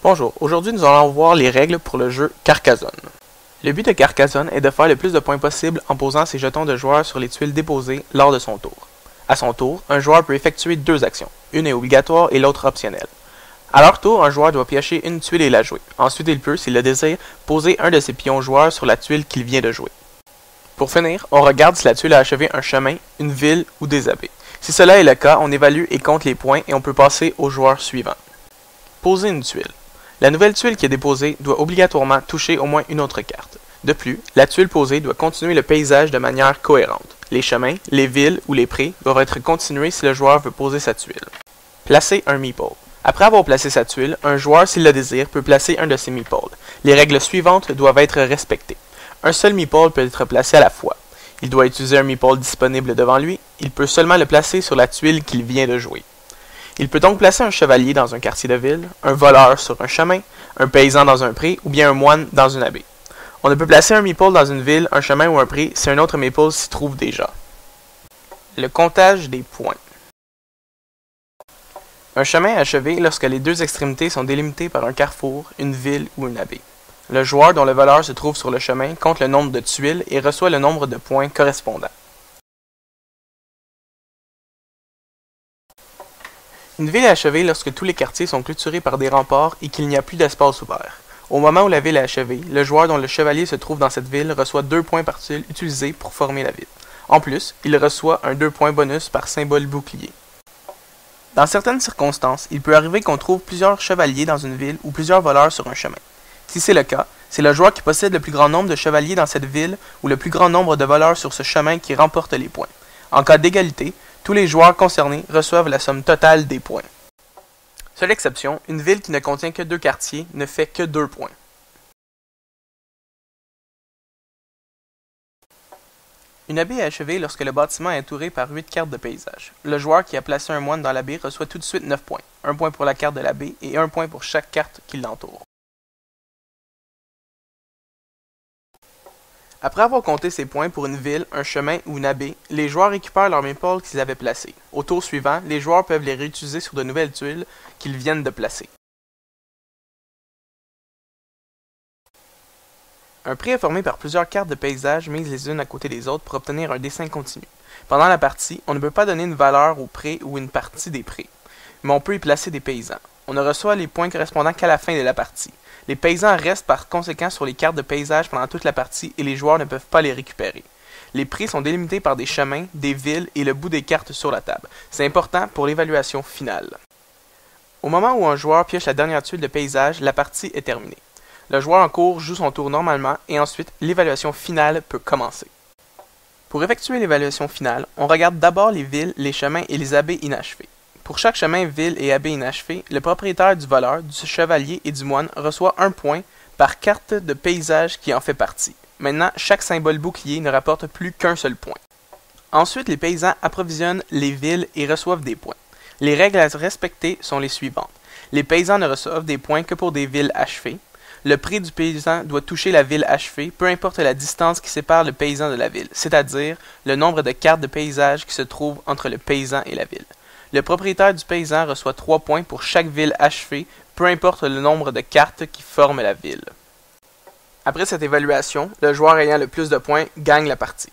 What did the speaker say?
Bonjour, aujourd'hui nous allons voir les règles pour le jeu Carcassonne. Le but de Carcassonne est de faire le plus de points possible en posant ses jetons de joueur sur les tuiles déposées lors de son tour. À son tour, un joueur peut effectuer deux actions, une est obligatoire et l'autre optionnelle. À leur tour, un joueur doit piocher une tuile et la jouer. Ensuite, il peut, s'il le désire, poser un de ses pions joueurs sur la tuile qu'il vient de jouer. Pour finir, on regarde si la tuile a achevé un chemin, une ville ou des abbés. Si cela est le cas, on évalue et compte les points et on peut passer au joueur suivant. Poser une tuile. La nouvelle tuile qui est déposée doit obligatoirement toucher au moins une autre carte. De plus, la tuile posée doit continuer le paysage de manière cohérente. Les chemins, les villes ou les prés doivent être continués si le joueur veut poser sa tuile. Placer un meeple. Après avoir placé sa tuile, un joueur, s'il le désire, peut placer un de ses meeples. Les règles suivantes doivent être respectées. Un seul meeple peut être placé à la fois. Il doit utiliser un meeple disponible devant lui. Il peut seulement le placer sur la tuile qu'il vient de jouer. Il peut donc placer un chevalier dans un quartier de ville, un voleur sur un chemin, un paysan dans un pré ou bien un moine dans une abbé. On ne peut placer un meeple dans une ville, un chemin ou un pré si un autre meeple s'y trouve déjà. Le comptage des points. Un chemin est achevé lorsque les deux extrémités sont délimitées par un carrefour, une ville ou une abbé. Le joueur dont le voleur se trouve sur le chemin compte le nombre de tuiles et reçoit le nombre de points correspondant. Une ville est achevée lorsque tous les quartiers sont clôturés par des remparts et qu'il n'y a plus d'espace ouvert. Au moment où la ville est achevée, le joueur dont le chevalier se trouve dans cette ville reçoit 2 points par tuile utilisés pour former la ville. En plus, il reçoit un 2 points bonus par symbole bouclier. Dans certaines circonstances, il peut arriver qu'on trouve plusieurs chevaliers dans une ville ou plusieurs voleurs sur un chemin. Si c'est le cas, c'est le joueur qui possède le plus grand nombre de chevaliers dans cette ville ou le plus grand nombre de voleurs sur ce chemin qui remporte les points. En cas d'égalité, tous les joueurs concernés reçoivent la somme totale des points. Seule exception, une ville qui ne contient que 2 quartiers ne fait que 2 points. Une abbé est achevée lorsque le bâtiment est entouré par 8 cartes de paysage. Le joueur qui a placé un moine dans l'abbé reçoit tout de suite 9 points, 1 point pour la carte de l'abbé et 1 point pour chaque carte qui l'entoure. Après avoir compté ses points pour une ville, un chemin ou une abbé, les joueurs récupèrent leurs meeples qu'ils avaient placés. Au tour suivant, les joueurs peuvent les réutiliser sur de nouvelles tuiles qu'ils viennent de placer. Un pré est formé par plusieurs cartes de paysage mises les unes à côté des autres pour obtenir un dessin continu. Pendant la partie, on ne peut pas donner une valeur au pré ou une partie des prés, mais on peut y placer des paysans. On ne reçoit les points correspondants qu'à la fin de la partie. Les paysans restent par conséquent sur les cartes de paysage pendant toute la partie et les joueurs ne peuvent pas les récupérer. Les prés sont délimités par des chemins, des villes et le bout des cartes sur la table. C'est important pour l'évaluation finale. Au moment où un joueur pioche la dernière tuile de paysage, la partie est terminée. Le joueur en cours joue son tour normalement et ensuite l'évaluation finale peut commencer. Pour effectuer l'évaluation finale, on regarde d'abord les villes, les chemins et les abbés inachevés. Pour chaque chemin, ville et abbé inachevé, le propriétaire du voleur, du chevalier et du moine reçoit 1 point par carte de paysage qui en fait partie. Maintenant, chaque symbole bouclier ne rapporte plus qu'un seul point. Ensuite, les paysans approvisionnent les villes et reçoivent des points. Les règles à respecter sont les suivantes. Les paysans ne reçoivent des points que pour des villes achevées. Le prix du paysan doit toucher la ville achevée, peu importe la distance qui sépare le paysan de la ville, c'est-à-dire le nombre de cartes de paysage qui se trouvent entre le paysan et la ville. Le propriétaire du paysan reçoit 3 points pour chaque ville achevée, peu importe le nombre de cartes qui forment la ville. Après cette évaluation, le joueur ayant le plus de points gagne la partie.